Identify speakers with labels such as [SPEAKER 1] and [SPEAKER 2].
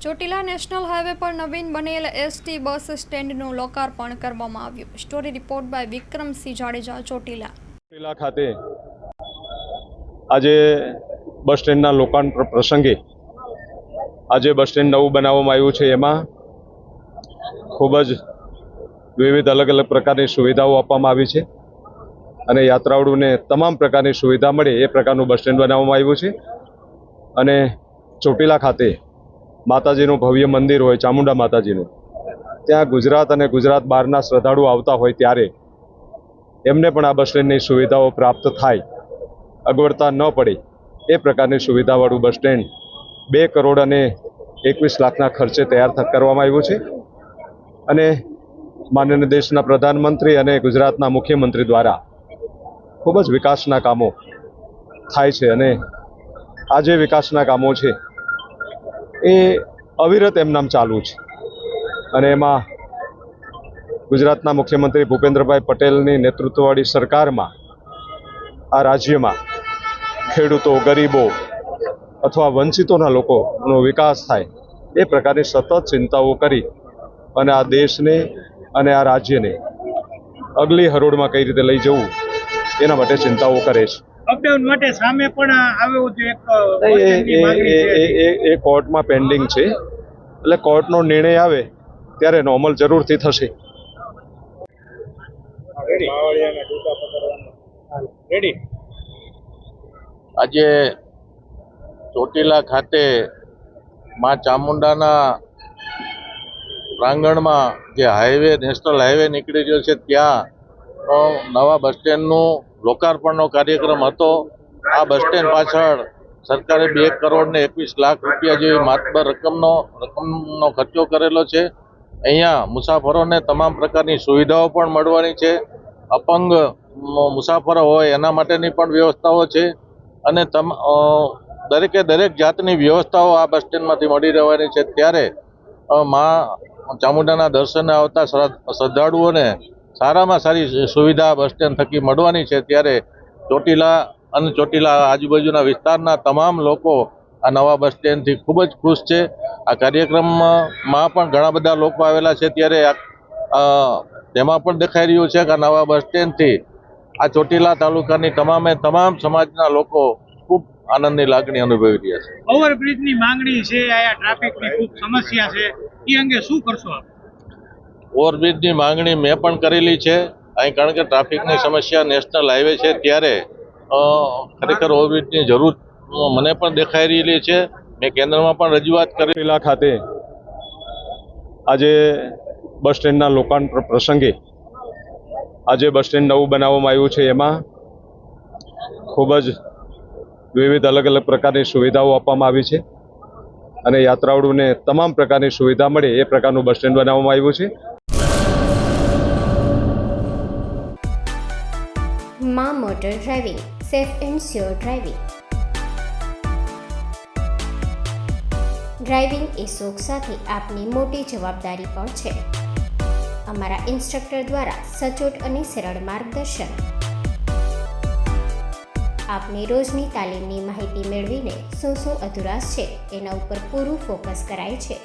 [SPEAKER 1] Chotila national highway પર નવીન બનેલ ST bus સ્ટેન્ડનું લોકાર્પણ કરવામાં આવ્યું. Story report by Vikramsinh Jadeja, Chotila.
[SPEAKER 2] Chotila ખાતે આજે બસ સ્ટેન્ડના લોકાર્પણ પ્રસંગે આજે બસ સ્ટેન્ડ નવું બનાવવામાં આવ્યું છે. એમાં ખૂબ જ વિવિધ અલગ અલગ પ્રકારની સુવિધાઓ આપવામાં આવી છે અને યાત્રાળુઓને તમામ પ્રકારની સુવિધા મળે એ પ્રકારનું બસ સ્ટેન્ડ બનાવવામાં આવ્યું છે. અને ચોટીલા ખાતે માતાજીનું ભવ્ય મંદિર હોય, ચામુંડા માતાજીનું, ત્યાં ગુજરાત અને ગુજરાત બહારના શ્રદ્ધાળુઓ આવતા હોય ત્યારે એમને પણ આ બસ સ્ટેન્ડની સુવિધાઓ પ્રાપ્ત થાય, અગવડતા ન પડે એ પ્રકારની સુવિધાવાળું બસ સ્ટેન્ડ 2 કરોડ અને 21 લાખના ખર્ચે તૈયાર કરવામાં આવ્યું છે. અને માનનીય દેશના પ્રધાનમંત્રી અને ગુજરાતના મુખ્યમંત્રી દ્વારા ખૂબ જ વિકાસના કામો થાય છે. અને આ જે વિકાસના કામો છે એ અવિરત એમનામ ચાલુ છે. અને એમાં ગુજરાતના મુખ્યમંત્રી ભૂપેન્દ્રભાઈ પટેલની નેતૃત્વવાળી સરકારમાં આ રાજ્યમાં ખેડૂતો, ગરીબો અથવા વંચિતોના લોકોનો વિકાસ થાય એ પ્રકારની સતત ચિંતાઓ કરી અને આ દેશને અને આ રાજ્યને અગલી હરોળમાં કઈ રીતે લઈ જવું એના માટે ચિંતાઓ કરે છે.
[SPEAKER 3] અપડાઉન માટે સામે પણ આવ્યો છે
[SPEAKER 2] એ કોર્ટમાં પેન્ડિંગ છે, એટલે કોર્ટનો નિર્ણય આવે ત્યારે એનો અમલ જરૂરથી થશે.
[SPEAKER 4] આજે ચોટીલા ખાતે માં ચામુંડાના પ્રાંગણમાં જે હાઈવે, નેશનલ હાઈવે નીકળી રહ્યો છે, ત્યાં નવા બસ સ્ટેન્ડનું લોકાર્પણનો કાર્યક્રમ હતો. આ બસ સ્ટેન્ડ પાછળ સરકારે 2 કરોડ ને 21 લાખ રૂપિયા જેવી માતબર રકમનો ખર્ચો કરેલો છે. અહીંયા મુસાફરોને તમામ પ્રકારની સુવિધાઓ પણ મળવાની છે. અપંગ મુસાફરો હોય એના માટેની પણ વ્યવસ્થાઓ છે. અને દરેકે દરેક જાતની વ્યવસ્થાઓ આ બસ સ્ટેન્ડમાંથી મળી રહેવાની છે. ત્યારે માં ચામુંડાના દર્શને આવતા શ્રદ્ધાળુઓને સારામાં સારી સુવિધા બસ સ્ટેન્ડ થકી મળવાની છે. ત્યારે ચોટીલા અને ચોટીલા આજુબાજુના વિસ્તારના તમામ લોકો આ નવા બસ સ્ટેન્ડથી ખૂબ જ ખુશ છે. આ કાર્યક્રમમાં પણ ઘણા બધા લોકો આવેલા છે. ત્યારે તેમાં પણ દેખાઈ રહ્યું છે કે આ નવા બસ સ્ટેન્ડથી આ ચોટીલા તાલુકાની તમામ સમાજના લોકો ખૂબ આનંદની લાગણી અનુભવી રહ્યા છે.
[SPEAKER 3] ઓવરબ્રિજની માંગણી છે, આયા ટ્રાફિકની ખૂબ સમસ્યા છે, એ અંગે શું કરશો આપ?
[SPEAKER 4] ઓવરબ્રિજની માંગણી મેં પણ કરેલી છે અહીં, કારણ કે ટ્રાફિકની સમસ્યા નેશનલ હાઈવે છે ત્યારે ખરેખર ઓવરબ્રિજની જરૂર મને પણ દેખાઈ રહેલી છે. મેં કેન્દ્રમાં પણ રજૂઆત કરી.
[SPEAKER 2] ચોટીલા ખાતે આજે બસ સ્ટેન્ડના લોકાર્પણ પ્રસંગે આજે બસ સ્ટેન્ડ નવું બનાવવામાં આવ્યું છે. એમાં ખૂબ જ વિવિધ અલગ અલગ પ્રકારની સુવિધાઓ આપવામાં આવી છે અને યાત્રાળુઓને તમામ પ્રકારની સુવિધા મળે એ પ્રકારનું બસ સ્ટેન્ડ બનાવવામાં આવ્યું છે.
[SPEAKER 5] માં motor driving, safe and sure driving. Driving એ શોખ સાથે આપની મોટી જવાબદારી પણ છે. અમારા ઇન્સ્ટ્રક્ટર દ્વારા સચોટ અને સરળ માર્ગદર્શન. આપની રોજની તાલીમની માહિતી મેળવીને શું અધુરાશ છે એના ઉપર પૂરું ફોકસ કરાય છે.